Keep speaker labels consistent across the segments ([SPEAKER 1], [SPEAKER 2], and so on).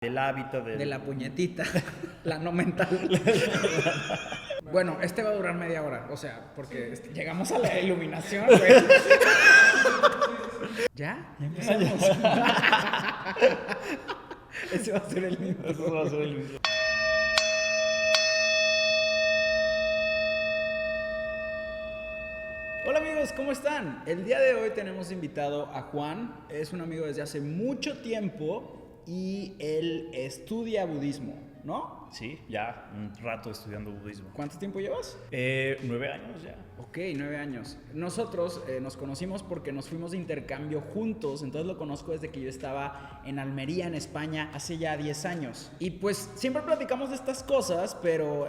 [SPEAKER 1] del hábito
[SPEAKER 2] de la puñetita, la no mental. Bueno, este va a durar media hora, o sea, porque llegamos a la iluminación, güey. ¿Ya? ¿Ya empezamos? Ese va a ser el intro.
[SPEAKER 1] Eso va a ser el intro.
[SPEAKER 2] Hola amigos, ¿cómo están? El día de hoy tenemos invitado a Juan. Es un amigo desde hace mucho tiempo y él estudia budismo, ¿no?
[SPEAKER 1] Sí, ya un rato estudiando budismo.
[SPEAKER 2] ¿Cuánto tiempo llevas?
[SPEAKER 1] 9 años ya.
[SPEAKER 2] Ok, 9 años. Nosotros nos conocimos porque nos fuimos de intercambio juntos, entonces lo conozco desde que yo estaba en Almería, en España, hace ya 10 años. Y pues siempre platicamos de estas cosas, pero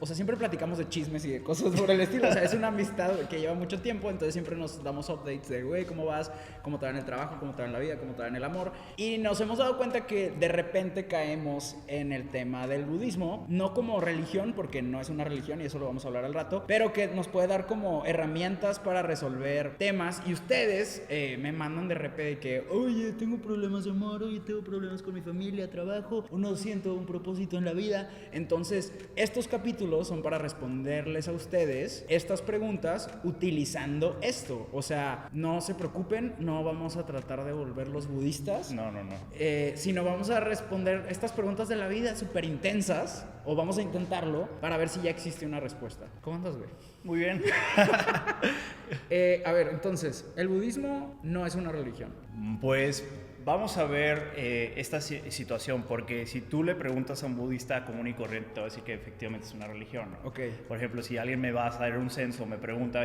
[SPEAKER 2] siempre platicamos de chismes y de cosas por el estilo. O sea, es una amistad que lleva mucho tiempo, entonces siempre nos damos updates de, güey, ¿cómo vas? ¿Cómo te va en el trabajo? ¿Cómo te va en la vida? ¿Cómo te va en el amor? Y nos hemos dado cuenta que de repente caemos en el tema del budismo, no como religión, porque no es una religión y eso lo vamos a hablar al rato, pero que nos puede dar como herramientas para resolver temas. Y ustedes me mandan de repente de que, oye, tengo problemas de amor, oye, tengo problemas con mi familia, trabajo, o no siento un propósito en la vida. Entonces, estos capítulos son para responderles a ustedes estas preguntas utilizando esto. O sea, no se preocupen, no vamos a tratar de volverlos budistas.
[SPEAKER 1] No.
[SPEAKER 2] Sino vamos a responder estas preguntas de la vida súper intensas, o vamos a intentarlo para ver si ya existe una respuesta. ¿Cómo andas, güey?
[SPEAKER 1] Muy bien.
[SPEAKER 2] A ver, entonces, el budismo no es una religión.
[SPEAKER 1] Pues vamos a ver esta situación, porque si tú le preguntas a un budista común y corriente, te va a decir que efectivamente es una religión, ¿no?
[SPEAKER 2] Ok.
[SPEAKER 1] Por ejemplo, si alguien me va a hacer un censo, me pregunta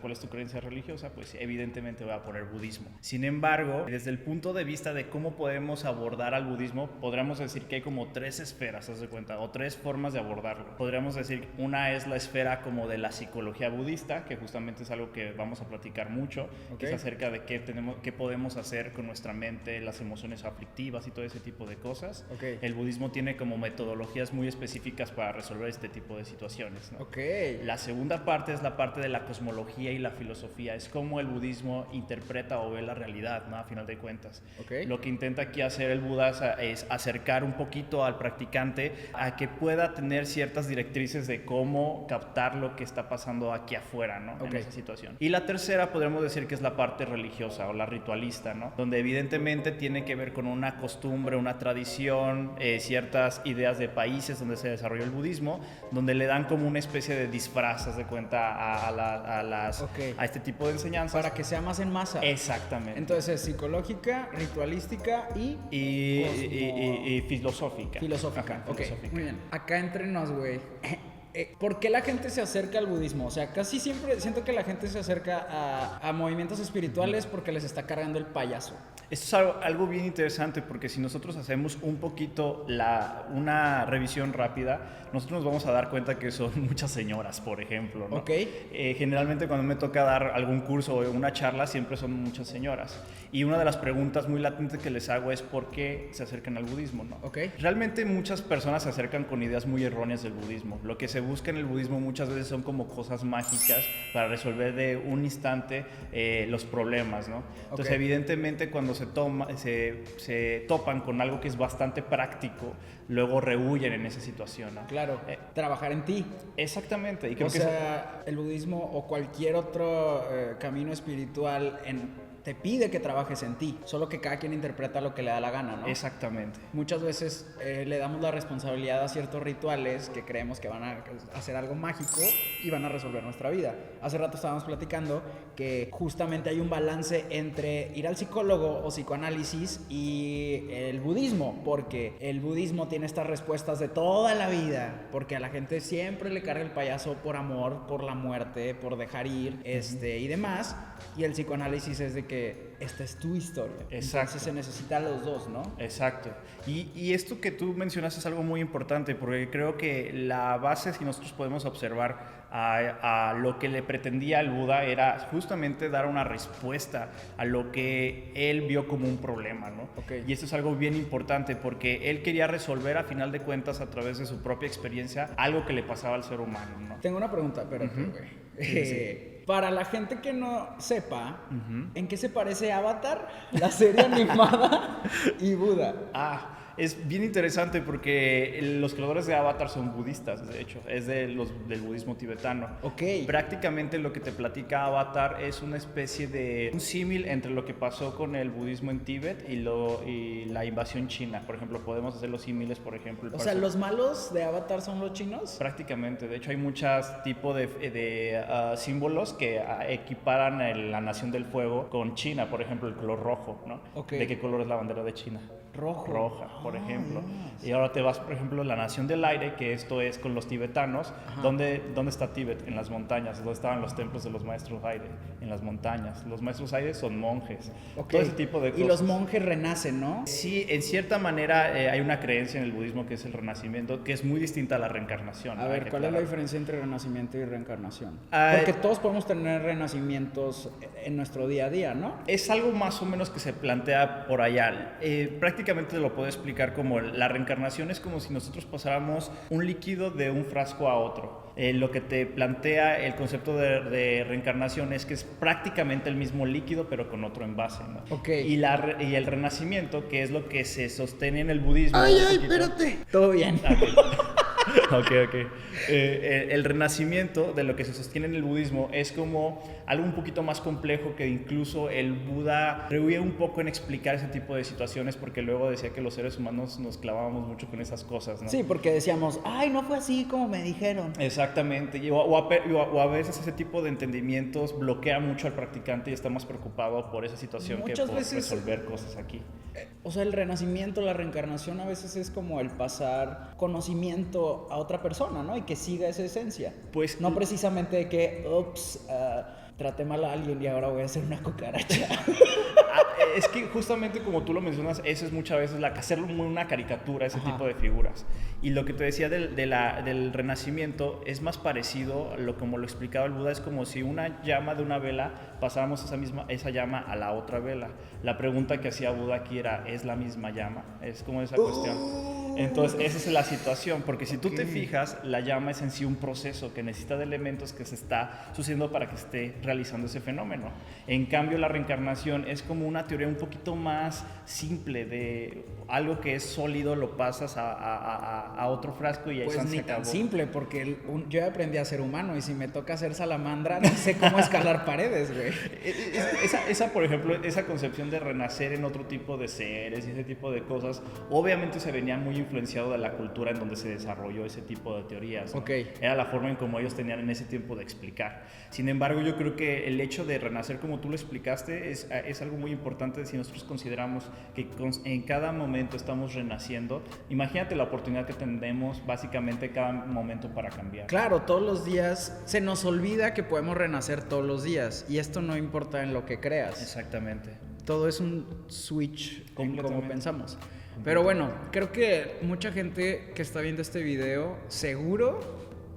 [SPEAKER 1] cuál es tu creencia religiosa, pues evidentemente voy a poner budismo. Sin embargo, desde el punto de vista de cómo podemos abordar al budismo, podríamos decir que hay como 3 esferas, ¿haz de cuenta? O 3 formas de abordarlo. Podríamos decir, una es la esfera como de la psicología budista, que justamente es algo que vamos a platicar mucho, que es acerca de qué podemos hacer con nuestra mente, las emociones aflictivas y todo ese tipo de cosas.
[SPEAKER 2] Okay.
[SPEAKER 1] El budismo tiene como metodologías muy específicas para resolver este tipo de situaciones, ¿no?
[SPEAKER 2] Okay.
[SPEAKER 1] La segunda parte es la parte de la cosmología y la filosofía. Es cómo el budismo interpreta o ve la realidad, ¿no? A final de cuentas.
[SPEAKER 2] Okay.
[SPEAKER 1] Lo que intenta aquí hacer el Buda es acercar un poquito al practicante a que pueda tener ciertas directrices de cómo captar lo que está pasando aquí afuera, ¿no? En esa situación. Y la tercera podríamos decir que es la parte religiosa o la ritualista, ¿no? Donde evidentemente tiene que ver con una costumbre, una tradición, ciertas ideas de países donde se desarrolló el budismo, donde le dan como una especie de disfraz de cuenta a este tipo de enseñanzas.
[SPEAKER 2] Para que sea más en masa.
[SPEAKER 1] Exactamente.
[SPEAKER 2] Entonces es psicológica, ritualística y
[SPEAKER 1] filosófica.
[SPEAKER 2] Filosófica.
[SPEAKER 1] Ajá,
[SPEAKER 2] Ok,
[SPEAKER 1] filosófica.
[SPEAKER 2] muy bien. Acá entre nos, güey. ¿Por qué la gente se acerca al budismo? O sea, casi siempre siento que la gente se acerca a movimientos espirituales porque les está cargando el payaso.
[SPEAKER 1] Esto es algo bien interesante, porque si nosotros hacemos un poquito una revisión rápida, nosotros nos vamos a dar cuenta que son muchas señoras, por ejemplo, ¿no?
[SPEAKER 2] Ok.
[SPEAKER 1] Generalmente cuando me toca dar algún curso o una charla, siempre son muchas señoras. Y una de las preguntas muy latentes que les hago es ¿por qué se acercan al budismo, no?
[SPEAKER 2] Ok.
[SPEAKER 1] Realmente muchas personas se acercan con ideas muy erróneas del budismo. Lo que se busca en el budismo muchas veces son como cosas mágicas para resolver de un instante los problemas, ¿no? Entonces, evidentemente, cuando se topan con algo que es bastante práctico, luego rehuyen en esa situación, ¿no?
[SPEAKER 2] Claro, trabajar en ti.
[SPEAKER 1] Exactamente. Y creo
[SPEAKER 2] el budismo o cualquier otro camino espiritual te pide que trabajes en ti, solo que cada quien interpreta lo que le da la gana, ¿no?
[SPEAKER 1] Exactamente.
[SPEAKER 2] Muchas veces le damos la responsabilidad a ciertos rituales que creemos que van a hacer algo mágico y van a resolver nuestra vida. Hace rato estábamos platicando que justamente hay un balance entre ir al psicólogo o psicoanálisis y el budismo, porque el budismo tiene estas respuestas de toda la vida, porque a la gente siempre le carga el payaso por amor, por la muerte, por dejar ir, y demás, y el psicoanálisis es de que esta es tu historia.
[SPEAKER 1] Exacto.
[SPEAKER 2] Entonces se necesitan los dos, ¿no?
[SPEAKER 1] Exacto. Y esto que tú mencionas es algo muy importante, porque creo que la base, si nosotros podemos observar a lo que le pretendía el Buda, era justamente dar una respuesta a lo que él vio como un problema, ¿no?
[SPEAKER 2] Okay.
[SPEAKER 1] Y esto es algo bien importante, porque él quería resolver, a final de cuentas, a través de su propia experiencia, algo que le pasaba al ser humano, ¿no?
[SPEAKER 2] Tengo una pregunta, espérate, güey.
[SPEAKER 1] Sí.
[SPEAKER 2] Para la gente que no sepa, ¿en qué se parece Avatar, la serie animada, y Buda?
[SPEAKER 1] Es bien interesante porque los creadores de Avatar son budistas, de hecho, es del budismo tibetano.
[SPEAKER 2] Ok.
[SPEAKER 1] Prácticamente lo que te platica Avatar es una especie de un símil entre lo que pasó con el budismo en Tíbet y la invasión china. Por ejemplo, podemos hacer los símiles, por ejemplo.
[SPEAKER 2] O sea, ¿los malos de Avatar son los chinos?
[SPEAKER 1] Prácticamente, de hecho hay muchos tipos de símbolos que equiparan la Nación del Fuego con China, por ejemplo, el color rojo, ¿no?
[SPEAKER 2] Ok.
[SPEAKER 1] ¿De qué color es la bandera de China?
[SPEAKER 2] Roja,
[SPEAKER 1] por ejemplo.
[SPEAKER 2] Dios.
[SPEAKER 1] Y ahora te vas, por ejemplo, a la Nación del Aire, que esto es con los tibetanos. ¿Dónde está Tíbet? En las montañas. ¿Dónde estaban los templos de los maestros aire? En las montañas. Los maestros aire son monjes.
[SPEAKER 2] Ok.
[SPEAKER 1] Todo ese tipo de cosas.
[SPEAKER 2] Y los monjes renacen, ¿no?
[SPEAKER 1] Sí, en cierta manera hay una creencia en el budismo que es el renacimiento, que es muy distinta a la reencarnación.
[SPEAKER 2] A ver, ¿cuál es la diferencia entre renacimiento y reencarnación?
[SPEAKER 1] Ah,
[SPEAKER 2] Porque todos podemos tener renacimientos en nuestro día a día, ¿no?
[SPEAKER 1] Es algo más o menos que se plantea por allá. Prácticamente lo puedo explicar como la reencarnación es como si nosotros pasáramos un líquido de un frasco a otro. Lo que te plantea el concepto de reencarnación es que es prácticamente el mismo líquido pero con otro envase, ¿no?
[SPEAKER 2] Ok.
[SPEAKER 1] Y el renacimiento, que es lo que se sostiene en el budismo.
[SPEAKER 2] ¡Ay, espérate! Todo bien.
[SPEAKER 1] Ok. El renacimiento de lo que se sostiene en el budismo es como algo un poquito más complejo que incluso el Buda rehuía un poco en explicar ese tipo de situaciones porque luego decía que los seres humanos nos clavábamos mucho con esas cosas, ¿no?
[SPEAKER 2] Sí, porque decíamos, ay, no fue así como me dijeron.
[SPEAKER 1] Exactamente, o a veces ese tipo de entendimientos bloquea mucho al practicante y está más preocupado por esa situación que por resolver cosas aquí.
[SPEAKER 2] O sea, el renacimiento, la reencarnación a veces es como el pasar conocimiento a otra persona, ¿no? Y que siga esa esencia.
[SPEAKER 1] Pues
[SPEAKER 2] no precisamente de que, traté mal a alguien y ahora voy a hacer una cucaracha.
[SPEAKER 1] Es que justamente como tú lo mencionas, eso es muchas veces hacerlo una caricatura, ese tipo de figuras. Y lo que te decía del renacimiento es más parecido, como lo explicaba el Buda, es como si una llama de una vela pasáramos esa llama a la otra vela. La pregunta que hacía Buda aquí era, ¿es la misma llama? Es como esa cuestión. Entonces esa es la situación, porque si tú te fijas, la llama es en sí un proceso que necesita de elementos que se está sucediendo para que esté realizando ese fenómeno. En cambio, la reencarnación es como una teoría un poquito más simple de algo que es sólido, lo pasas a otro frasco y ahí
[SPEAKER 2] pues
[SPEAKER 1] se acabó.
[SPEAKER 2] Tan simple, porque yo aprendí a ser humano y si me toca ser salamandra, no sé cómo escalar paredes, güey.
[SPEAKER 1] Por ejemplo, esa concepción de renacer en otro tipo de seres y ese tipo de cosas, obviamente se venía muy influenciado de la cultura en donde se desarrolló ese tipo de teorías, ¿no?
[SPEAKER 2] Okay.
[SPEAKER 1] Era la forma en como ellos tenían en ese tiempo de explicar. Sin embargo, yo creo que el hecho de renacer como tú lo explicaste es algo muy importante si nosotros consideramos que en cada momento estamos renaciendo. Imagínate la oportunidad que tenemos básicamente cada momento para cambiar.
[SPEAKER 2] Claro, todos los días se nos olvida que podemos renacer todos los días y esto no importa en lo que creas.
[SPEAKER 1] Exactamente.
[SPEAKER 2] Todo es un switch en cómo pensamos. Pero bueno, creo que mucha gente que está viendo este video seguro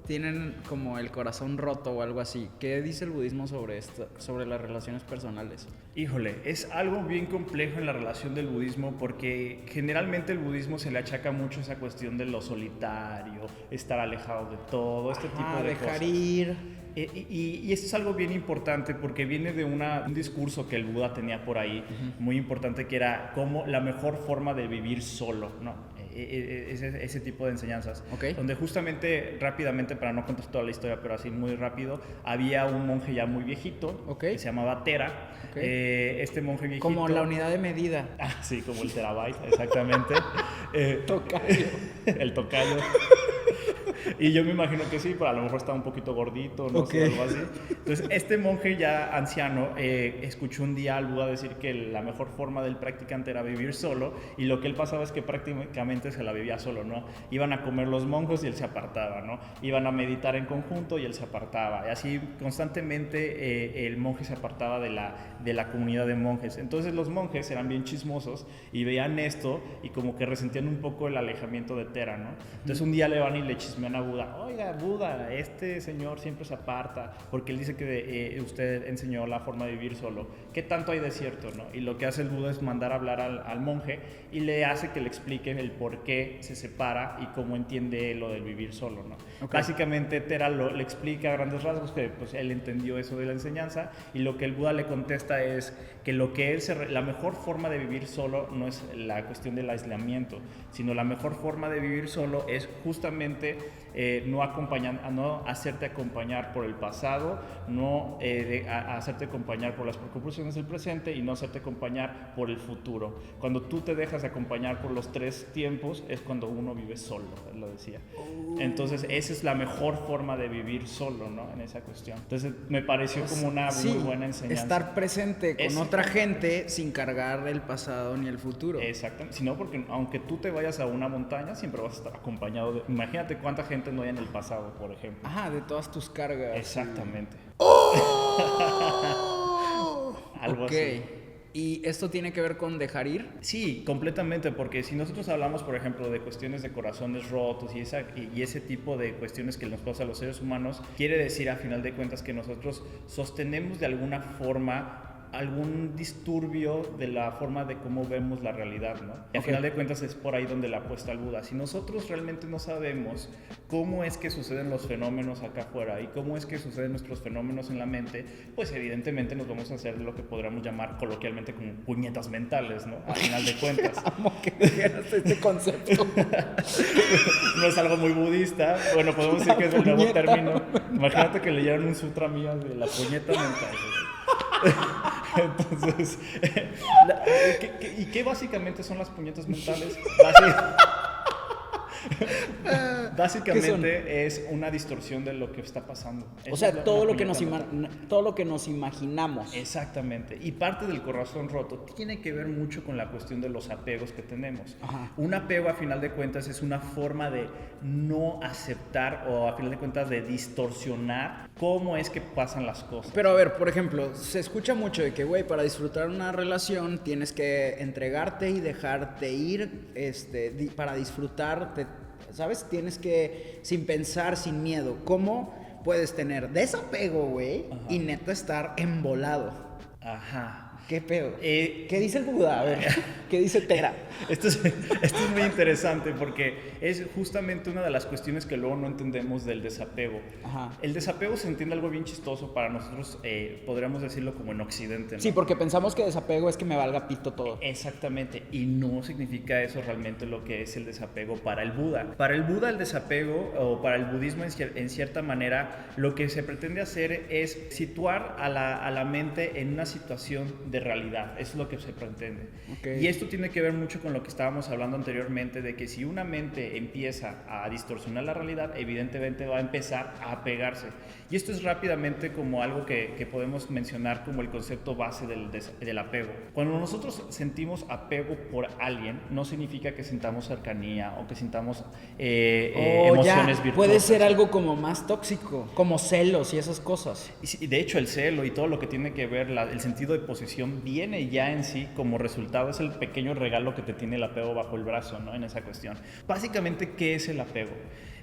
[SPEAKER 2] tienen como el corazón roto o algo así. ¿Qué dice el budismo sobre esto, sobre las relaciones personales?
[SPEAKER 1] Híjole, es algo bien complejo en la relación del budismo porque generalmente el budismo se le achaca mucho esa cuestión de lo solitario, estar alejado de todo, este tipo de
[SPEAKER 2] dejar
[SPEAKER 1] cosas.
[SPEAKER 2] Ir.
[SPEAKER 1] Y esto es algo bien importante porque viene de un discurso que el Buda tenía por ahí, muy importante, que era como la mejor forma de vivir solo, ¿no? Ese tipo de enseñanzas.
[SPEAKER 2] Okay.
[SPEAKER 1] Donde justamente, rápidamente, para no contar toda la historia, pero así muy rápido, había un monje ya muy viejito, que se llamaba Tera.
[SPEAKER 2] Okay.
[SPEAKER 1] Este monje viejito...
[SPEAKER 2] Como la unidad de medida.
[SPEAKER 1] Sí, como el terabyte, exactamente.
[SPEAKER 2] Tocayo.
[SPEAKER 1] El tocayo. Y yo me imagino que sí, pero a lo mejor estaba un poquito gordito, no sé, algo así. Entonces, este monje ya anciano escuchó un día al Buda decir que la mejor forma del practicante era vivir solo, y lo que él pasaba es que prácticamente se la vivía solo, ¿no? Iban a comer los monjes y él se apartaba, ¿no? Iban a meditar en conjunto y él se apartaba. Y así constantemente el monje se apartaba de la comunidad de monjes. Entonces los monjes eran bien chismosos y veían esto y como que resentían un poco el alejamiento de Tera, ¿no? Entonces un día le van y le chismean mencionan a Buda. Oiga, Buda, este señor siempre se aparta porque él dice que usted enseñó la forma de vivir solo. ¿Qué tanto hay de cierto, no? Y lo que hace el Buda es mandar a hablar al monje y le hace que le explique el por qué se separa y cómo entiende lo del vivir solo, ¿no? Okay. Básicamente Tera le explica a grandes rasgos que pues, él entendió eso de la enseñanza, y lo que el Buda le contesta es que la mejor forma de vivir solo no es la cuestión del aislamiento, sino la mejor forma de vivir solo es justamente no hacerte acompañar por el pasado, no hacerte acompañar por las preocupaciones del presente y no hacerte acompañar por el futuro. Cuando tú te dejas acompañar por los 3 tiempos es cuando uno vive solo, él lo decía. Entonces esa es la mejor forma de vivir solo, ¿no? En esa cuestión. Entonces me pareció como una muy buena enseñanza.
[SPEAKER 2] Estar presente con otra gente sin cargar el pasado ni el futuro.
[SPEAKER 1] Exactamente. Si no, porque aunque tú te vayas a una montaña, siempre vas a estar acompañado de... Imagínate cuánta gente no hay en el pasado, por ejemplo.
[SPEAKER 2] Ajá, de todas tus cargas.
[SPEAKER 1] Exactamente.
[SPEAKER 2] Algo así. ¿Y esto tiene que ver con dejar ir?
[SPEAKER 1] Sí, completamente, porque si nosotros hablamos, por ejemplo, de cuestiones de corazones rotos y ese tipo de cuestiones que nos pasa a los seres humanos, quiere decir, a final de cuentas, que nosotros sostenemos de alguna forma algún disturbio de la forma de cómo vemos la realidad, ¿no? Y al final de cuentas es por ahí donde la apuesta al Buda. Si nosotros realmente no sabemos cómo es que suceden los fenómenos acá afuera y cómo es que suceden nuestros fenómenos en la mente, pues evidentemente nos vamos a hacer lo que podríamos llamar coloquialmente como puñetas mentales, ¿no? Al final de cuentas.
[SPEAKER 2] Amo que dijeras este concepto.
[SPEAKER 1] No es algo muy budista. Bueno, podemos decir que es el nuevo término. Imagínate que leyeran un sutra mía de la puñeta mental. Entonces, ¿y qué básicamente son las puñetas mentales? Básicamente es una distorsión de lo que está pasando.
[SPEAKER 2] O sea, todo lo que nos imaginamos.
[SPEAKER 1] Exactamente. Y parte del corazón roto tiene que ver mucho con la cuestión de los apegos que tenemos.
[SPEAKER 2] Ajá.
[SPEAKER 1] Un apego, a final de cuentas, es una forma de no aceptar o, a final de cuentas, de distorsionar cómo es que pasan las cosas.
[SPEAKER 2] Pero a ver, por ejemplo, se escucha mucho de que, güey, para disfrutar una relación tienes que entregarte y dejarte ir, para disfrutarte, ¿sabes? Tienes que, sin pensar, sin miedo. ¿Cómo puedes tener desapego, güey, y neta estar embolado?
[SPEAKER 1] Ajá.
[SPEAKER 2] ¿Qué pedo? ¿Qué dice el Buda? A ver, ¿qué dice Tera?
[SPEAKER 1] Esto es muy interesante porque es justamente una de las cuestiones que luego no entendemos del desapego.
[SPEAKER 2] Ajá.
[SPEAKER 1] El desapego se entiende algo bien chistoso para nosotros, podríamos decirlo como en Occidente, ¿no?
[SPEAKER 2] Sí, porque pensamos que desapego es que me valga pito todo.
[SPEAKER 1] Exactamente, y no significa eso realmente lo que es el desapego para el Buda. Para el Buda el desapego, o para el budismo en cierta manera, lo que se pretende hacer es situar a la mente en una situación de realidad. Eso es lo que se pretende.
[SPEAKER 2] Okay.
[SPEAKER 1] Y esto tiene que ver mucho con lo que estábamos hablando anteriormente, de que si una mente empieza a distorsionar la realidad, evidentemente va a empezar a apegarse. Y esto es rápidamente como algo que podemos mencionar como el concepto base del apego. Cuando nosotros sentimos apego por alguien, no significa que sintamos cercanía o que sintamos emociones virtuosas.
[SPEAKER 2] Puede ser algo como más tóxico, como celos y esas cosas.
[SPEAKER 1] Y de hecho el celo y todo lo que tiene que ver, el sentido de posesión, viene ya en sí como resultado, es el pequeño regalo que te tiene el apego bajo el brazo, ¿no? En esa cuestión. Básicamente, ¿qué es el apego?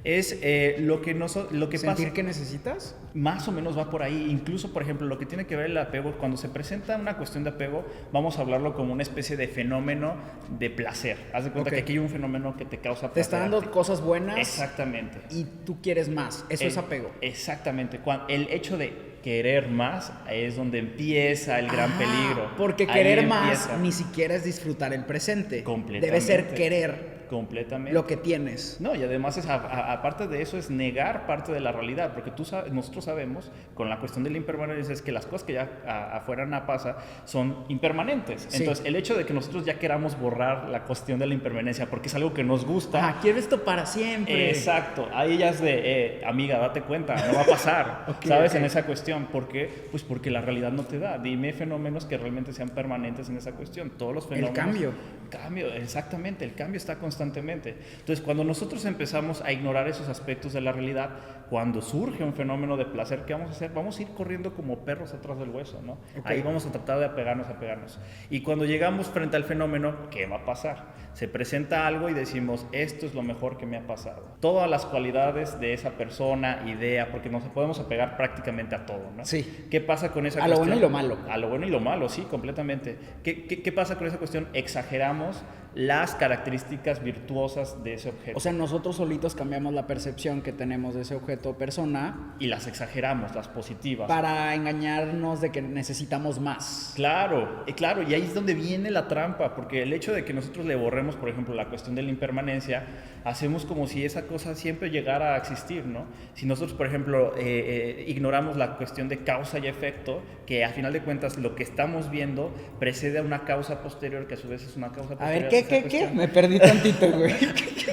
[SPEAKER 1] Es lo que
[SPEAKER 2] ¿Sentir
[SPEAKER 1] pasa,
[SPEAKER 2] que necesitas?
[SPEAKER 1] Más o menos va por ahí. Incluso, por ejemplo, lo que tiene que ver el apego, cuando se presenta una cuestión de apego, vamos a hablarlo como una especie de fenómeno de placer. Haz de cuenta que aquí hay un fenómeno que te causa placer.
[SPEAKER 2] Te está dando cosas buenas.
[SPEAKER 1] Exactamente.
[SPEAKER 2] Y tú quieres más. Eso es apego.
[SPEAKER 1] Exactamente. El hecho de querer más es donde empieza el gran peligro.
[SPEAKER 2] Porque querer más ni siquiera es disfrutar el presente.
[SPEAKER 1] Completamente.
[SPEAKER 2] Debe ser querer
[SPEAKER 1] completamente
[SPEAKER 2] lo que tienes.
[SPEAKER 1] No, y además aparte de eso es negar parte de la realidad, porque nosotros sabemos con la cuestión de la impermanencia es que las cosas que ya afuera no pasa son impermanentes. Sí. Entonces el hecho de que nosotros ya queramos borrar la cuestión de la impermanencia porque es algo que nos gusta.
[SPEAKER 2] Quiero esto para siempre.
[SPEAKER 1] Exacto. Ahí ya es de amiga, date cuenta, no va a pasar. ¿Sabes? En esa cuestión. ¿Por qué? Pues porque la realidad no te da. Dime fenómenos que realmente sean permanentes en esa cuestión. Todos los fenómenos.
[SPEAKER 2] El cambio,
[SPEAKER 1] exactamente. El cambio está constante. constantemente. Entonces, cuando nosotros empezamos a ignorar esos aspectos de la realidad, cuando surge un fenómeno de placer, ¿qué vamos a hacer? Vamos a ir corriendo como perros atrás del hueso, ¿no?
[SPEAKER 2] Okay.
[SPEAKER 1] Ahí vamos a tratar de apegarnos. Y cuando llegamos frente al fenómeno, ¿qué va a pasar? Se presenta algo y decimos, esto es lo mejor que me ha pasado. Todas las cualidades de esa persona, idea, porque nos podemos apegar prácticamente a todo, ¿no?
[SPEAKER 2] Sí.
[SPEAKER 1] ¿Qué pasa con esa
[SPEAKER 2] cuestión?
[SPEAKER 1] A
[SPEAKER 2] lo bueno y lo malo.
[SPEAKER 1] A lo bueno y lo malo, sí, completamente. ¿Qué pasa con esa cuestión? Exageramos las características virtuosas de ese objeto.
[SPEAKER 2] O sea, nosotros solitos cambiamos la percepción que tenemos de ese objeto o persona.
[SPEAKER 1] Y las exageramos, las positivas.
[SPEAKER 2] Para engañarnos de que necesitamos más.
[SPEAKER 1] Claro, y ahí es donde viene la trampa, porque el hecho de que nosotros le borremos, por ejemplo, la cuestión de la impermanencia, hacemos como si esa cosa siempre llegara a existir, ¿no? Si nosotros, por ejemplo, ignoramos la cuestión de causa y efecto, que a final de cuentas lo que estamos viendo precede a una causa posterior, que a su vez es una causa posterior.
[SPEAKER 2] A ver, ¿qué? Me perdí tantito, güey.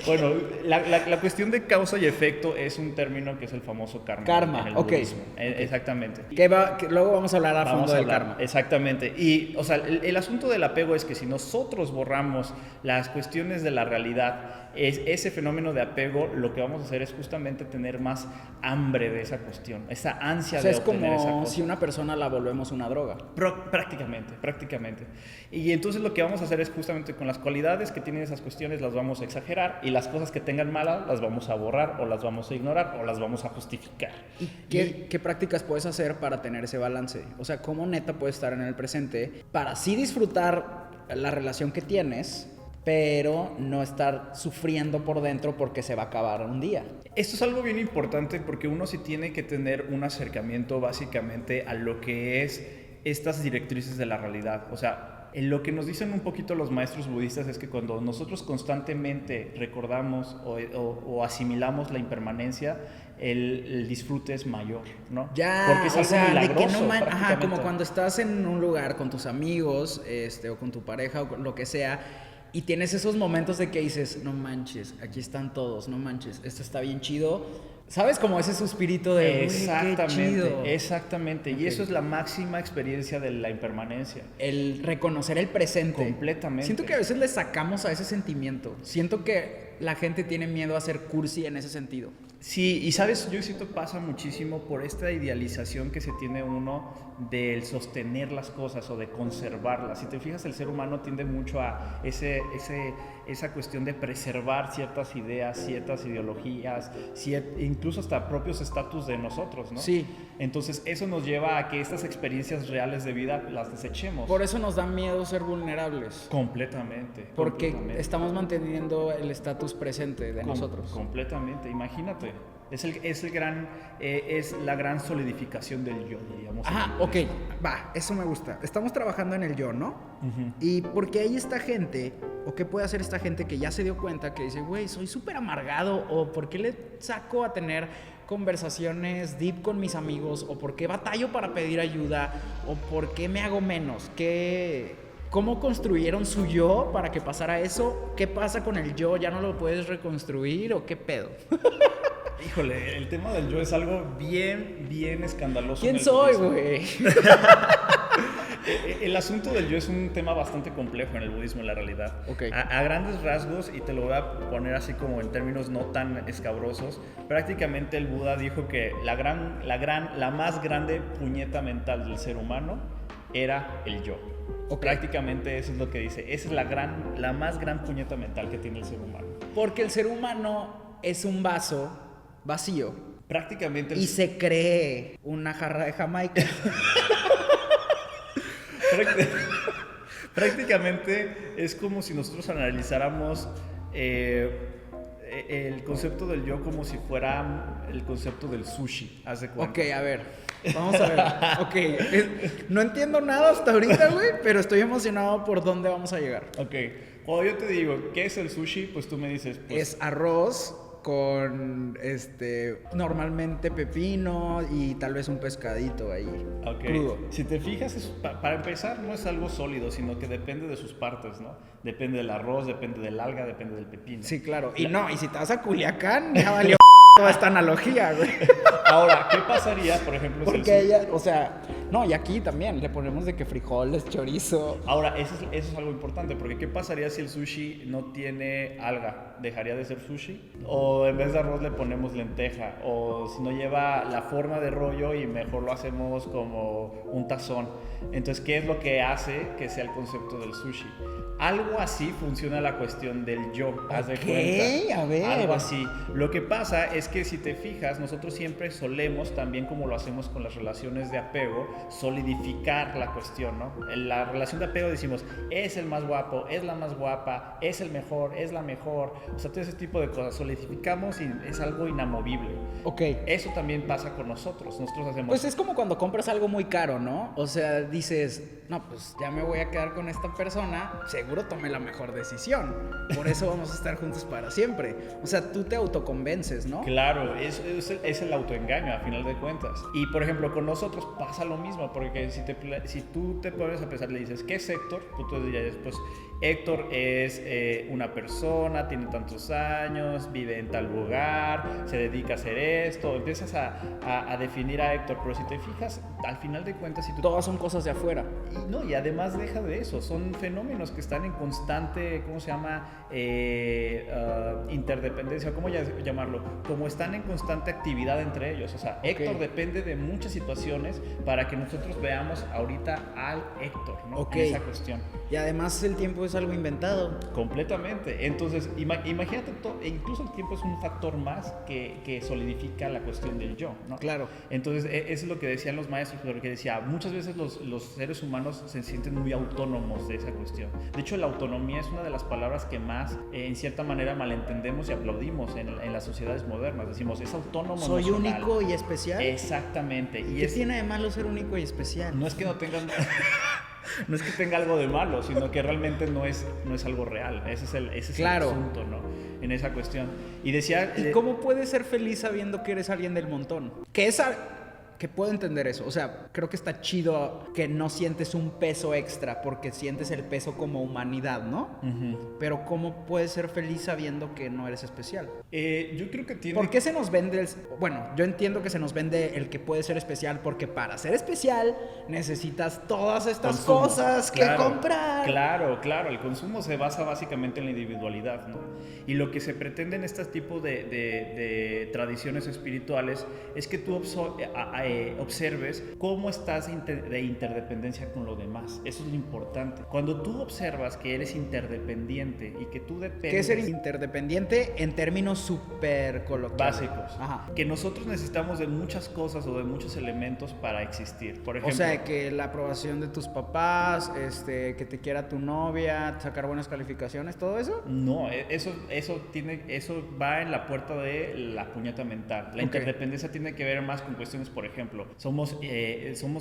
[SPEAKER 1] Bueno, la cuestión de causa y efecto es un término que es el famoso karma.
[SPEAKER 2] Karma,
[SPEAKER 1] en el
[SPEAKER 2] ok.
[SPEAKER 1] budismo. Exactamente.
[SPEAKER 2] Que luego vamos a hablar a fondo del karma.
[SPEAKER 1] Exactamente. Y, o sea, el asunto del apego es que si nosotros borramos las cuestiones de la realidad, ese fenómeno de apego, lo que vamos a hacer es justamente tener más hambre de esa cuestión, esa ansia de obtener esa cosa.
[SPEAKER 2] Es como si una persona la volvemos una droga.
[SPEAKER 1] Prácticamente. Y entonces lo que vamos a hacer es justamente con las cualidades que tienen esas cuestiones las vamos a exagerar y las cosas que tengan malas las vamos a borrar o las vamos a ignorar o las vamos a justificar.
[SPEAKER 2] ¿Y qué prácticas puedes hacer para tener ese balance? O sea, ¿cómo neta puedes estar en el presente para sí disfrutar la relación que tienes, pero no estar sufriendo por dentro porque se va a acabar un día?
[SPEAKER 1] Esto es algo bien importante porque uno sí tiene que tener un acercamiento básicamente a lo que es estas directrices de la realidad. O sea, lo que nos dicen un poquito los maestros budistas es que cuando nosotros constantemente recordamos o asimilamos la impermanencia, el disfrute es mayor, ¿no?
[SPEAKER 2] Ya,
[SPEAKER 1] porque es algo milagroso,
[SPEAKER 2] ajá, como cuando estás en un lugar con tus amigos, o con tu pareja o lo que sea, y tienes esos momentos de que dices, no manches, aquí están todos, no manches, esto está bien chido. ¿Sabes? Como ese suspirito de
[SPEAKER 1] Exactamente. Okay. Y eso es la máxima experiencia de la impermanencia.
[SPEAKER 2] El reconocer el presente.
[SPEAKER 1] Completamente.
[SPEAKER 2] Siento que a veces le sacamos a ese sentimiento. Siento que la gente tiene miedo a ser cursi en ese sentido.
[SPEAKER 1] Sí, y sabes, yo siento que pasa muchísimo por esta idealización que se tiene uno del sostener las cosas o de conservarlas. Si te fijas, el ser humano tiende mucho a esa cuestión de preservar ciertas ideas, ciertas ideologías, incluso hasta propios estatus de nosotros, ¿no?
[SPEAKER 2] Sí.
[SPEAKER 1] Entonces eso nos lleva a que estas experiencias reales de vida las desechemos.
[SPEAKER 2] Por eso nos da miedo ser vulnerables.
[SPEAKER 1] Completamente.
[SPEAKER 2] Porque estamos manteniendo el estatus presente de nosotros.
[SPEAKER 1] Completamente, imagínate. Es la gran solidificación del yo, diríamos.
[SPEAKER 2] Ajá, ok, va, eso me gusta. Estamos trabajando en el yo, ¿no? Uh-huh. Y porque hay esta gente, o qué puede hacer esta gente que ya se dio cuenta que dice, güey, soy súper amargado, o ¿por qué le saco a tener conversaciones deep con mis amigos? ¿O por qué batallo para pedir ayuda? ¿O por qué me hago menos? ¿Cómo construyeron su yo para que pasara eso? ¿Qué pasa con el yo? ¿Ya no lo puedes reconstruir o qué pedo?
[SPEAKER 1] Híjole, el tema del yo es algo bien escandaloso.
[SPEAKER 2] ¿Quién soy, güey?
[SPEAKER 1] El asunto del yo es un tema bastante complejo en el budismo, en la realidad.
[SPEAKER 2] Okay.
[SPEAKER 1] A grandes rasgos, y te lo voy a poner así como en términos no tan escabrosos, prácticamente el Buda dijo que la más grande puñeta mental del ser humano era el yo. Okay. Prácticamente eso es lo que dice. Esa es la más gran puñeta mental que tiene el ser humano.
[SPEAKER 2] Porque el ser humano es un vaso vacío.
[SPEAKER 1] Prácticamente.
[SPEAKER 2] Y se cree una jarra de Jamaica.
[SPEAKER 1] Prácticamente es como si nosotros analizáramos el concepto del yo como si fuera el concepto del sushi. Haz de cuenta.
[SPEAKER 2] Ok, a ver. Vamos a ver. Ok. No entiendo nada hasta ahorita, güey, pero estoy emocionado por dónde vamos a llegar.
[SPEAKER 1] Ok. Cuando yo te digo, ¿qué es el sushi? Pues tú me dices... Pues,
[SPEAKER 2] es arroz con normalmente pepino y tal vez un pescadito ahí, crudo.
[SPEAKER 1] Si te fijas, para empezar no es algo sólido, sino que depende de sus partes, ¿no? Depende del arroz, depende del alga, depende del pepino.
[SPEAKER 2] Sí, claro. Y si te vas a Culiacán, ya valió toda esta analogía, güey.
[SPEAKER 1] Ahora, ¿qué pasaría, por ejemplo?
[SPEAKER 2] Porque ella, o sea, No, y aquí también le ponemos de que frijoles, chorizo.
[SPEAKER 1] Ahora, eso es algo importante, porque ¿qué pasaría si el sushi no tiene alga? ¿Dejaría de ser sushi? O en vez de arroz le ponemos lenteja, o si no lleva la forma de rollo y mejor lo hacemos como un tazón. Entonces, ¿qué es lo que hace que sea el concepto del sushi? Algo así funciona la cuestión del yo, haz de cuenta.
[SPEAKER 2] A ver.
[SPEAKER 1] Algo así. Lo que pasa es que si te fijas, nosotros siempre solemos, también como lo hacemos con las relaciones de apego, solidificar la cuestión, ¿no? En la relación de apego decimos, es el más guapo, es la más guapa, es el mejor, es la mejor. O sea, todo ese tipo de cosas. Solidificamos y es algo inamovible.
[SPEAKER 2] Ok.
[SPEAKER 1] Eso también pasa con nosotros. Nosotros hacemos...
[SPEAKER 2] Pues es como cuando compras algo muy caro, ¿no? O sea, dices, no, pues ya me voy a quedar con esta persona, seguro tomé la mejor decisión. Por eso vamos a estar juntos para siempre. O sea, tú te autoconvences, ¿no?
[SPEAKER 1] Claro, es el autoengaño a final de cuentas. Y por ejemplo, con nosotros pasa lo mismo, porque si tú te pones a pensar, le dices, ¿qué es Héctor? Tú dirías, pues Héctor es una persona, tiene tantos años, vive en tal lugar, se dedica a hacer esto. Empiezas a definir a Héctor, pero si te fijas, al final de cuentas, si tú...
[SPEAKER 2] Todas son cosas de afuera.
[SPEAKER 1] Y además deja de eso, son fenómenos que están en constante, ¿cómo se llama? Interdependencia, ¿cómo llamarlo? Como están en constante actividad entre ellos. O sea, Héctor depende de muchas situaciones para que nosotros veamos ahorita al Héctor, ¿no? En esa cuestión.
[SPEAKER 2] Y además el tiempo es algo inventado.
[SPEAKER 1] Completamente. Entonces, imagínate, incluso el tiempo es un factor más que solidifica la cuestión del yo, ¿no?
[SPEAKER 2] Claro.
[SPEAKER 1] Entonces, eso es lo que decían los maestros, lo que decía, muchas veces los seres humanos se sienten muy autónomos de esa cuestión. De hecho, la autonomía es una de las palabras que más, en cierta manera, malentendemos y aplaudimos en las sociedades modernas. Decimos, es autónomo.
[SPEAKER 2] Soy
[SPEAKER 1] emocional.
[SPEAKER 2] Único y especial.
[SPEAKER 1] Exactamente. Y
[SPEAKER 2] ¿Qué tiene de malo ser único y especial?
[SPEAKER 1] No es que no tengan... No es que tenga algo de malo, sino que realmente no es algo real. Ese es el asunto, ¿no? En esa cuestión. Y decía...
[SPEAKER 2] ¿Y cómo puedes ser feliz sabiendo que eres alguien del montón? Que puedo entender eso. O sea, creo que está chido que no sientes un peso extra porque sientes el peso como humanidad, ¿no? Uh-huh. Pero ¿cómo puedes ser feliz sabiendo que no eres especial?
[SPEAKER 1] Yo creo que tiene...
[SPEAKER 2] ¿Por qué se nos vende Bueno, yo entiendo que se nos vende el que puede ser especial porque para ser especial necesitas todas estas cosas que comprar.
[SPEAKER 1] Claro. El consumo se basa básicamente en la individualidad, ¿no? Y lo que se pretende en este tipo de tradiciones espirituales es que tú observes cómo estás de interdependencia con lo demás. Eso es lo importante. Cuando tú observas que eres interdependiente y que tú dependes...
[SPEAKER 2] ¿Qué es ser interdependiente en términos súper coloquiales?
[SPEAKER 1] Básicos.
[SPEAKER 2] Ajá.
[SPEAKER 1] Que nosotros necesitamos de muchas cosas o de muchos elementos para existir. Por ejemplo...
[SPEAKER 2] O sea, que la aprobación de tus papás, que te quiera tu novia, sacar buenas calificaciones, ¿todo eso?
[SPEAKER 1] No, eso va en la puerta de la puñeta mental. La interdependencia tiene que ver más con cuestiones, por ejemplo, somos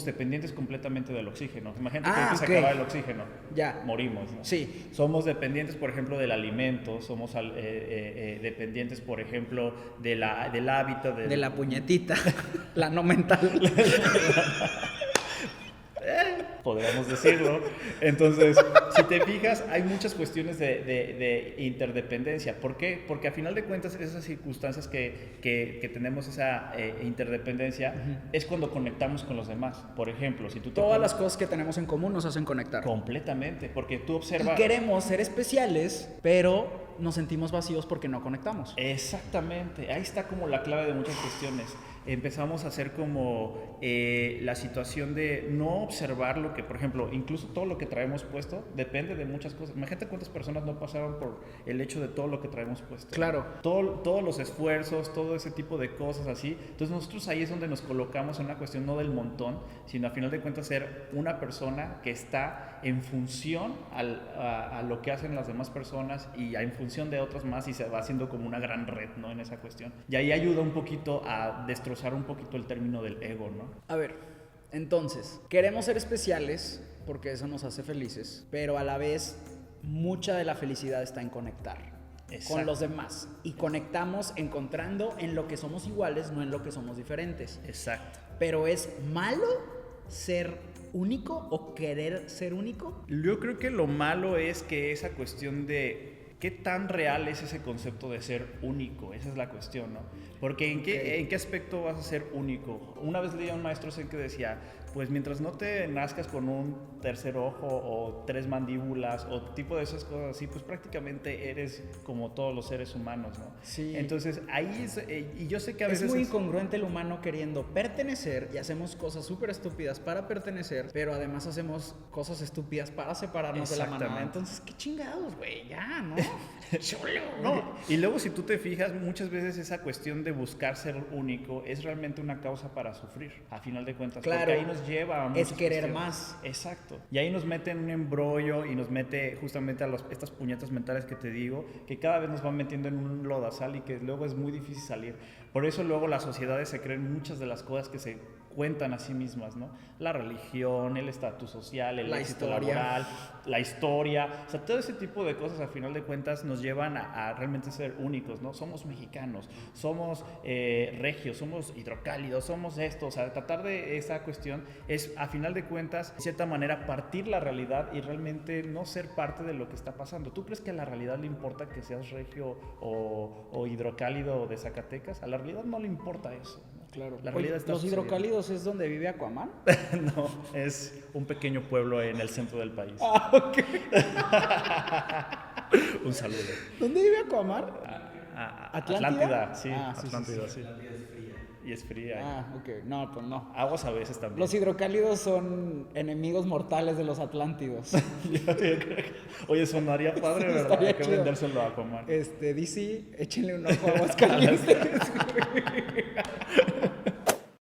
[SPEAKER 1] dependientes completamente del oxígeno. Imagínate que se acaba el oxígeno.
[SPEAKER 2] Ya.
[SPEAKER 1] Morimos, ¿no?
[SPEAKER 2] Sí.
[SPEAKER 1] Somos dependientes, por ejemplo, del alimento, somos dependientes, por ejemplo, del hábito.
[SPEAKER 2] De la puñetita, la no mental.
[SPEAKER 1] Podríamos decirlo. Entonces, si te fijas, hay muchas cuestiones de interdependencia. ¿Por qué? Porque a final de cuentas, esas circunstancias que tenemos esa interdependencia, uh-huh, es cuando conectamos con los demás. Por ejemplo, si tú
[SPEAKER 2] todas las cosas que tenemos en común nos hacen conectar.
[SPEAKER 1] Completamente, porque tú observas...
[SPEAKER 2] Y queremos ser especiales, pero nos sentimos vacíos porque no conectamos.
[SPEAKER 1] Exactamente, ahí está como la clave de muchas cuestiones. Empezamos a hacer como la situación de no observar lo que, por ejemplo, incluso todo lo que traemos puesto depende de muchas cosas. Imagínate cuántas personas no pasaron por el hecho de todo lo que traemos puesto.
[SPEAKER 2] Claro.
[SPEAKER 1] Todos los esfuerzos, todo ese tipo de cosas así. Entonces nosotros ahí es donde nos colocamos en una cuestión no del montón, sino a final de cuentas ser una persona que está en función a lo que hacen las demás personas y en función de otras más, y se va haciendo como una gran red, ¿no? En esa cuestión. Y ahí ayuda un poquito a destrozar un poquito el término del ego, ¿no?
[SPEAKER 2] A ver, entonces, queremos ser especiales porque eso nos hace felices, pero a la vez mucha de la felicidad está en conectar. Exacto. Con los demás, y conectamos encontrando en lo que somos iguales, no en lo que somos diferentes.
[SPEAKER 1] Exacto.
[SPEAKER 2] Pero ¿es malo ser único o querer ser único?
[SPEAKER 1] Yo creo que lo malo es que esa cuestión de ¿qué tan real es ese concepto de ser único? Esa es la cuestión, ¿no? Porque ¿en qué aspecto vas a ser único? Una vez leí a un maestro zen que decía, pues mientras no te nazcas con un tercer ojo o 3 mandíbulas o tipo de esas cosas así, pues prácticamente eres como todos los seres humanos, ¿no?
[SPEAKER 2] Sí.
[SPEAKER 1] Entonces ahí es, y yo sé que a veces
[SPEAKER 2] es muy incongruente el humano queriendo pertenecer y hacemos cosas súper estúpidas para pertenecer, pero además hacemos cosas estúpidas para separarnos de la manada. Entonces, qué chingados, güey, ya, ¿no? Solo.
[SPEAKER 1] No. Y luego si tú te fijas, muchas veces esa cuestión de buscar ser único es realmente una causa para sufrir, a final de cuentas.
[SPEAKER 2] Claro.
[SPEAKER 1] Porque ahí nos lleva a
[SPEAKER 2] Es querer
[SPEAKER 1] cuestiones.
[SPEAKER 2] más.
[SPEAKER 1] Exacto. Y ahí nos mete en un embrollo y nos mete justamente a estas puñetas mentales que te digo, que cada vez nos van metiendo en un lodazal y que luego es muy difícil salir. Por eso luego las sociedades se creen muchas de las cosas que se cuentan a sí mismas, ¿no? La religión, el estatus social, el éxito laboral, la historia, o sea, todo ese tipo de cosas a final de cuentas nos llevan a realmente ser únicos, ¿no? Somos mexicanos, somos regios, somos hidrocálidos, somos esto, o sea, tratar de esa cuestión es a final de cuentas, de cierta manera, partir la realidad y realmente no ser parte de lo que está pasando. ¿Tú crees que a la realidad le importa que seas regio o hidrocálido o de Zacatecas? A la realidad no le importa eso, ¿no?
[SPEAKER 2] Claro.
[SPEAKER 1] La realidad está
[SPEAKER 2] ¿Los
[SPEAKER 1] sucediendo.
[SPEAKER 2] hidrocálidos es donde vive Aquaman?
[SPEAKER 1] No, es un pequeño pueblo en el centro del país.
[SPEAKER 2] Ah, ok.
[SPEAKER 1] Un saludo.
[SPEAKER 2] ¿Dónde vive Aquaman?
[SPEAKER 1] Atlántida, sí,
[SPEAKER 2] Ah, sí,
[SPEAKER 1] Atlántida,
[SPEAKER 2] sí.
[SPEAKER 1] Y es fría.
[SPEAKER 2] Ah, ok. No, pues no.
[SPEAKER 1] Aguas a veces también.
[SPEAKER 2] Los hidrocálidos son enemigos mortales de los atlántidos.
[SPEAKER 1] Oye, sonaría padre, ¿verdad?
[SPEAKER 2] Estaría
[SPEAKER 1] Hay que
[SPEAKER 2] chido.
[SPEAKER 1] vendérselo a Aquaman.
[SPEAKER 2] DC, échenle un ojo a Aguascalientes.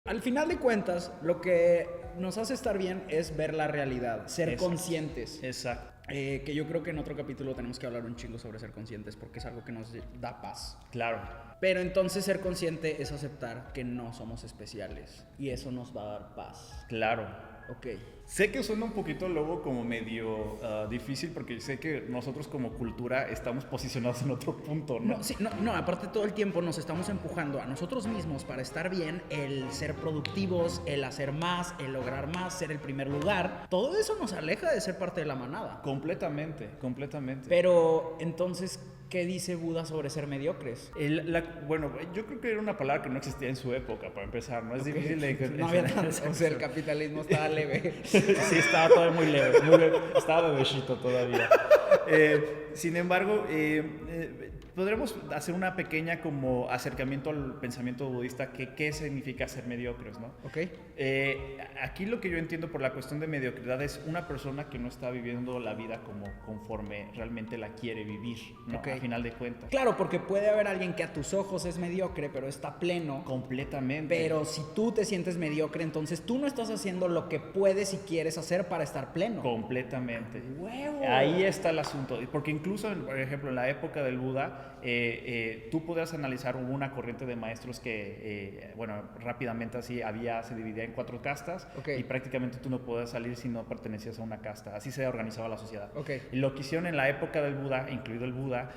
[SPEAKER 2] Al final de cuentas, lo que nos hace estar bien es ver la realidad, ser
[SPEAKER 1] Exacto.
[SPEAKER 2] conscientes.
[SPEAKER 1] Exacto.
[SPEAKER 2] Que yo creo que en otro capítulo tenemos que hablar un chingo sobre ser conscientes porque es algo que nos da paz.
[SPEAKER 1] Claro.
[SPEAKER 2] Pero entonces ser consciente es aceptar que no somos especiales y eso nos va a dar paz.
[SPEAKER 1] Claro.
[SPEAKER 2] Ok.
[SPEAKER 1] Sé que suena un poquito luego como medio difícil porque sé que nosotros como cultura estamos posicionados en otro punto, ¿no?
[SPEAKER 2] No, aparte todo el tiempo nos estamos empujando a nosotros mismos para estar bien, el ser productivos, el hacer más, el lograr más, ser el primer lugar. Todo eso nos aleja de ser parte de la manada.
[SPEAKER 1] Completamente, completamente.
[SPEAKER 2] Pero entonces, ¿qué dice Buda sobre ser mediocres?
[SPEAKER 1] Bueno, yo creo que era una palabra que no existía en su época, para empezar, ¿no? Es difícil de...
[SPEAKER 2] No había tanto, o sea, el capitalismo estaba leve.
[SPEAKER 1] Sí, estaba todavía muy leve, estaba bebecito todavía. Sin embargo, podremos hacer una pequeña como acercamiento al pensamiento budista, que qué significa ser mediocres, ¿no?
[SPEAKER 2] Ok.
[SPEAKER 1] Aquí lo que yo entiendo por la cuestión de mediocridad es una persona que no está viviendo la vida como conforme realmente la quiere vivir, ¿no?
[SPEAKER 2] Okay.
[SPEAKER 1] A final de cuentas.
[SPEAKER 2] Claro, porque puede haber alguien que a tus ojos es mediocre, pero está pleno.
[SPEAKER 1] Completamente.
[SPEAKER 2] Pero si tú te sientes mediocre, entonces tú no estás haciendo lo que puedes y quieres hacer para estar pleno.
[SPEAKER 1] Completamente.
[SPEAKER 2] ¡Huevo!
[SPEAKER 1] Ahí está el asunto. Porque incluso, por ejemplo, en la época del Buda, tú podías analizar, hubo una corriente de maestros que, bueno, rápidamente así se dividía en 4 castas.
[SPEAKER 2] Okay.
[SPEAKER 1] Y prácticamente tú no podías salir si no pertenecías a una casta. Así se organizaba la sociedad.
[SPEAKER 2] Okay.
[SPEAKER 1] Y lo que hicieron en la época del Buda, incluido el Buda,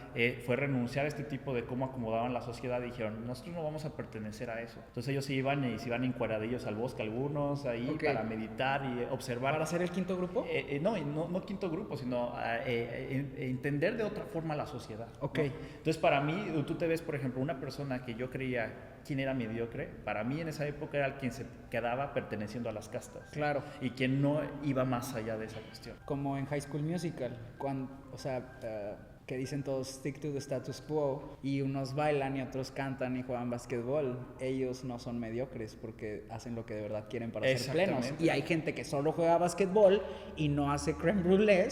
[SPEAKER 1] fue renunciar a este tipo de cómo acomodaban la sociedad y dijeron, nosotros no vamos a pertenecer a eso. Entonces ellos se iban encuadradillos al bosque, algunos ahí,
[SPEAKER 2] okay,
[SPEAKER 1] para meditar y observar.
[SPEAKER 2] ¿Para ser el quinto grupo?
[SPEAKER 1] No quinto grupo, sino entender de otra forma la sociedad.
[SPEAKER 2] Ok.
[SPEAKER 1] ¿No? Entonces para mí, tú te ves, por ejemplo, una persona que yo creía quién era mediocre, para mí en esa época era el quien se quedaba perteneciendo a las castas.
[SPEAKER 2] Claro.
[SPEAKER 1] Y quien no iba más allá de esa cuestión.
[SPEAKER 2] Como en High School Musical, que dicen todos stick to the status quo y unos bailan y otros cantan y juegan basquetbol. Ellos no son mediocres porque hacen lo que de verdad quieren para ser plenos. Y hay gente que solo juega basquetbol y no hace crème brûlée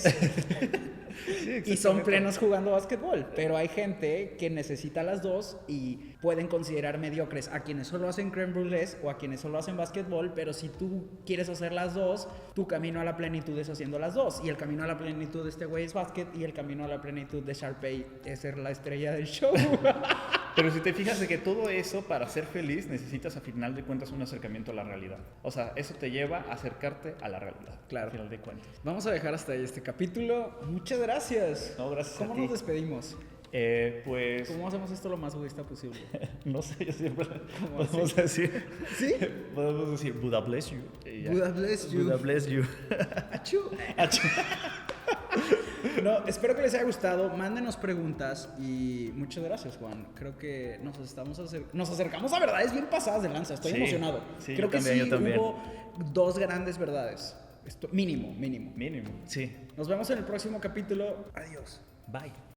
[SPEAKER 1] Sí,
[SPEAKER 2] y son plenos jugando basquetbol. Pero hay gente que necesita las dos y pueden considerar mediocres a quienes solo hacen crème brûlée o a quienes solo hacen basquetbol. Pero si tú quieres hacer las dos, tu camino a la plenitud es haciendo las dos. Y el camino a la plenitud de este güey es básquet y el camino a la plenitud de Sharpay es ser la estrella del show.
[SPEAKER 1] Pero si te fijas de que todo eso, para ser feliz, necesitas a final de cuentas un acercamiento a la realidad. O sea, eso te lleva a acercarte a la realidad.
[SPEAKER 2] Claro.
[SPEAKER 1] A final de cuentas.
[SPEAKER 2] Vamos a dejar hasta ahí este capítulo. Muchas gracias.
[SPEAKER 1] No, gracias
[SPEAKER 2] ¿Cómo
[SPEAKER 1] a ti.
[SPEAKER 2] nos despedimos?
[SPEAKER 1] Pues...
[SPEAKER 2] ¿Cómo hacemos esto lo más budista posible?
[SPEAKER 1] No sé, yo siempre
[SPEAKER 2] ¿Cómo
[SPEAKER 1] podemos decir...
[SPEAKER 2] ¿Sí?
[SPEAKER 1] Podemos decir, Buddha bless you.
[SPEAKER 2] Buddha bless you.
[SPEAKER 1] Buddha bless you.
[SPEAKER 2] Achú.
[SPEAKER 1] Achú.
[SPEAKER 2] No, espero que les haya gustado. Mándenos preguntas y muchas gracias, Juan. Creo que nos acercamos a verdades bien pasadas de lanza. Estoy emocionado.
[SPEAKER 1] Sí,
[SPEAKER 2] Creo que
[SPEAKER 1] yo también.
[SPEAKER 2] hubo 2 grandes verdades. Mínimo.
[SPEAKER 1] Sí.
[SPEAKER 2] Nos vemos en el próximo capítulo. Adiós.
[SPEAKER 1] Bye.